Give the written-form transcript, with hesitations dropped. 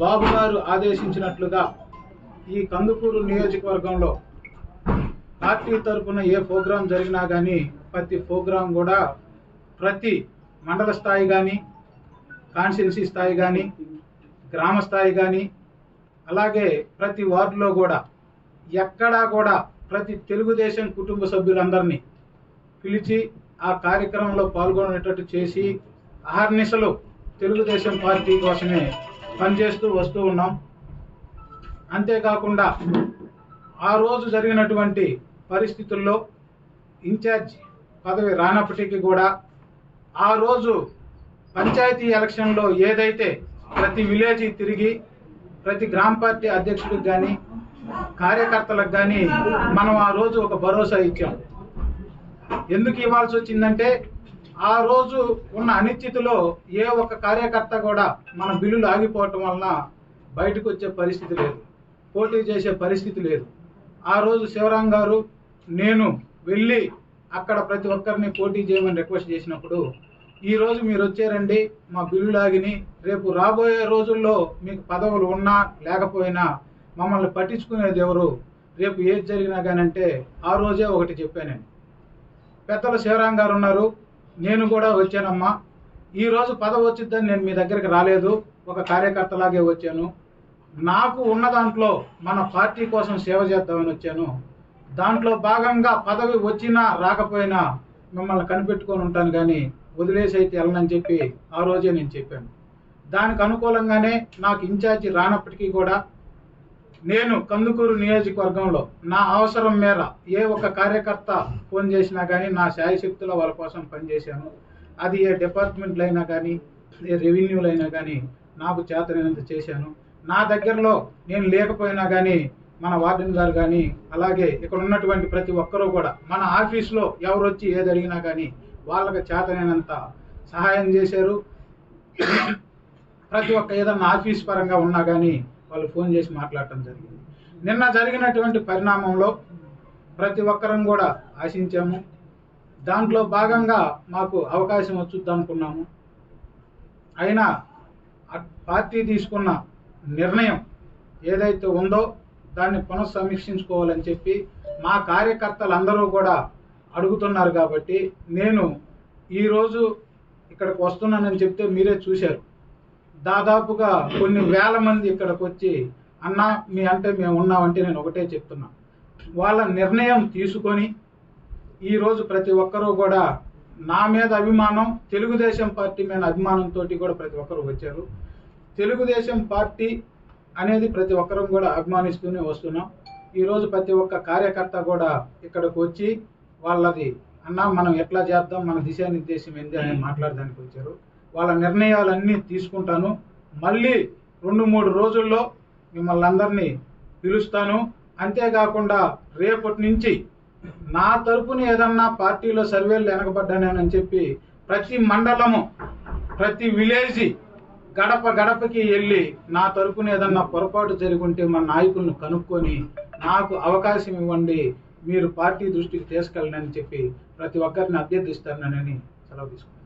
బాబు గారు ఆదేశించినట్లుగా ఈ కందుకూరు నియోజకవర్గంలో పార్టీ తరఫున ఏ ప్రోగ్రాం జరిగినా కానీ ప్రతి ప్రోగ్రాం కూడా ప్రతి మండల స్థాయి కానీ కాన్స్టిట్యున్సీ స్థాయి కానీ గ్రామ స్థాయి కానీ అలాగే ప్రతి వార్డులో కూడా ఎక్కడా కూడా ప్రతి తెలుగుదేశం కుటుంబ సభ్యులందరినీ పిలిచి ఆ కార్యక్రమంలో పాల్గొనేటట్టు చేసి అహర్నిశలు తెలుగుదేశం పార్టీ కోసమే పనిచేస్తూ వస్తూ ఉన్నాం. అంతేకాకుండా ఆ రోజు జరిగినటువంటి పరిస్థితుల్లో ఇన్ఛార్జ్ పదవి రానప్పటికీ కూడా ఆ రోజు పంచాయతీ ఎలక్షన్లో ఏదైతే ప్రతి విలేజ్ తిరిగి ప్రతి గ్రామ పార్టీ అధ్యక్షుడికి కానీ కార్యకర్తలకు కానీ మనం ఆ రోజు ఒక భరోసా ఇచ్చాం. ఎందుకు ఇవ్వాల్సి వచ్చిందంటే ఆ రోజు ఉన్న అనిశ్చితిలో ఏ ఒక్క కార్యకర్త కూడా మన బిల్లులు ఆగిపోవటం వలన బయటకు వచ్చే పరిస్థితి లేదు, పోటీ చేసే పరిస్థితి లేదు. ఆ రోజు శివరాం గారు నేను వెళ్ళి అక్కడ ప్రతి ఒక్కరిని పోటీ చేయమని రిక్వెస్ట్ చేసినప్పుడు ఈ రోజు మీరు వచ్చారండి, మా బిల్లులు ఆగిని, రేపు రాబోయే రోజుల్లో మీకు పదవులు ఉన్నా లేకపోయినా మమ్మల్ని పట్టించుకునేది ఎవరు, రేపు ఏది జరిగినా కానీ అంటే ఆ రోజే ఒకటి చెప్పానండి. పెద్దలు శివరాం గారు ఉన్నారు, నేను కూడా వచ్చానమ్మా, ఈరోజు పదవి వచ్చిద్దని నేను మీ దగ్గరికి రాలేదు, ఒక కార్యకర్తలాగే వచ్చాను, నాకు ఉన్న దాంట్లో మన పార్టీ కోసం సేవ చేద్దామని వచ్చాను, దాంట్లో భాగంగా పదవి వచ్చినా రాకపోయినా మిమ్మల్ని కనిపెట్టుకొని ఉంటాను కానీ వదిలేసి అయితే వెళ్ళనని చెప్పి ఆ రోజే నేను చెప్పాను. దానికి అనుకూలంగానే నాకు ఇన్ఛార్జి రానప్పటికీ కూడా నేను కందుకూరు నియోజకవర్గంలో నా అవసరం మేర ఏ ఒక్క కార్యకర్త ఫోన్ చేసినా కానీ నా శాయశక్తిలో వాళ్ళ కోసం పనిచేశాను. అది ఏ డిపార్ట్మెంట్లు అయినా కానీ ఏ రెవెన్యూలు అయినా కానీ నాకు చేతనైనంత చేశాను. నా దగ్గరలో నేను లేకపోయినా కానీ మన వార్డెన్ గారు కానీ అలాగే ఇక్కడ ఉన్నటువంటి ప్రతి ఒక్కరూ కూడా మన ఆఫీస్లో ఎవరు వచ్చి ఏది అడిగినా కానీ వాళ్ళకి చేతనైనంత సహాయం చేశారు. ప్రతి ఒక్క ఏదన్నా ఆఫీస్ పరంగా ఉన్నా కానీ వాళ్ళు ఫోన్ చేసి మాట్లాడటం జరిగింది. నిన్న జరిగినటువంటి పరిణామంలో ప్రతి ఒక్కరం కూడా ఆశించాము, దాంట్లో భాగంగా మాకు అవకాశం వచ్చుద్ది అనుకున్నాము. అయినా పార్టీ తీసుకున్న నిర్ణయం ఏదైతే ఉందో దాన్ని పునఃసమీక్షించుకోవాలని చెప్పి మా కార్యకర్తలందరూ కూడా అడుగుతున్నారు కాబట్టి నేను ఈరోజు ఇక్కడికి వస్తున్నానని చెప్తే మీరే చూశారు. దాదాపుగా కొన్ని వేల మంది ఇక్కడికి వచ్చి అన్నా మీ అంటే మేము ఉన్నామంటే నేను ఒకటే చెప్తున్నా, వాళ్ళ నిర్ణయం తీసుకొని ఈరోజు ప్రతి ఒక్కరూ కూడా నా మీద అభిమానం, తెలుగుదేశం పార్టీ మీద అభిమానంతో కూడా ప్రతి ఒక్కరు వచ్చారు. తెలుగుదేశం పార్టీ అనేది ప్రతి ఒక్కరం కూడా అభిమానిస్తూనే వస్తున్నాం. ఈరోజు ప్రతి ఒక్క కార్యకర్త కూడా ఇక్కడికి వచ్చి వాళ్ళది అన్నా మనం ఎట్లా చేద్దాం, మన దిశానిర్దేశం ఏంటి అని మాట్లాడడానికి వచ్చారు. వాళ్ళ నిర్ణయాలన్నీ తీసుకుంటాను. మళ్ళీ 2-3 రోజుల్లో మిమ్మల్ని అందరినీ పిలుస్తాను. అంతేకాకుండా రేపటి నుంచి నా తరపున ఏదన్నా పార్టీలో సర్వేలు వెనకబడ్డానని చెప్పి ప్రతి మండలము ప్రతి విలేజ్ గడప గడపకి వెళ్ళి నా తరపున ఏదన్నా పొరపాటు జరుగుంటే మన నాయకులను కనుక్కొని నాకు అవకాశం ఇవ్వండి, మీరు పార్టీ దృష్టికి తీసుకెళ్ళండి అని చెప్పి ప్రతి ఒక్కరిని అభ్యర్థిస్తానని సెలవు తీసుకుంటాను.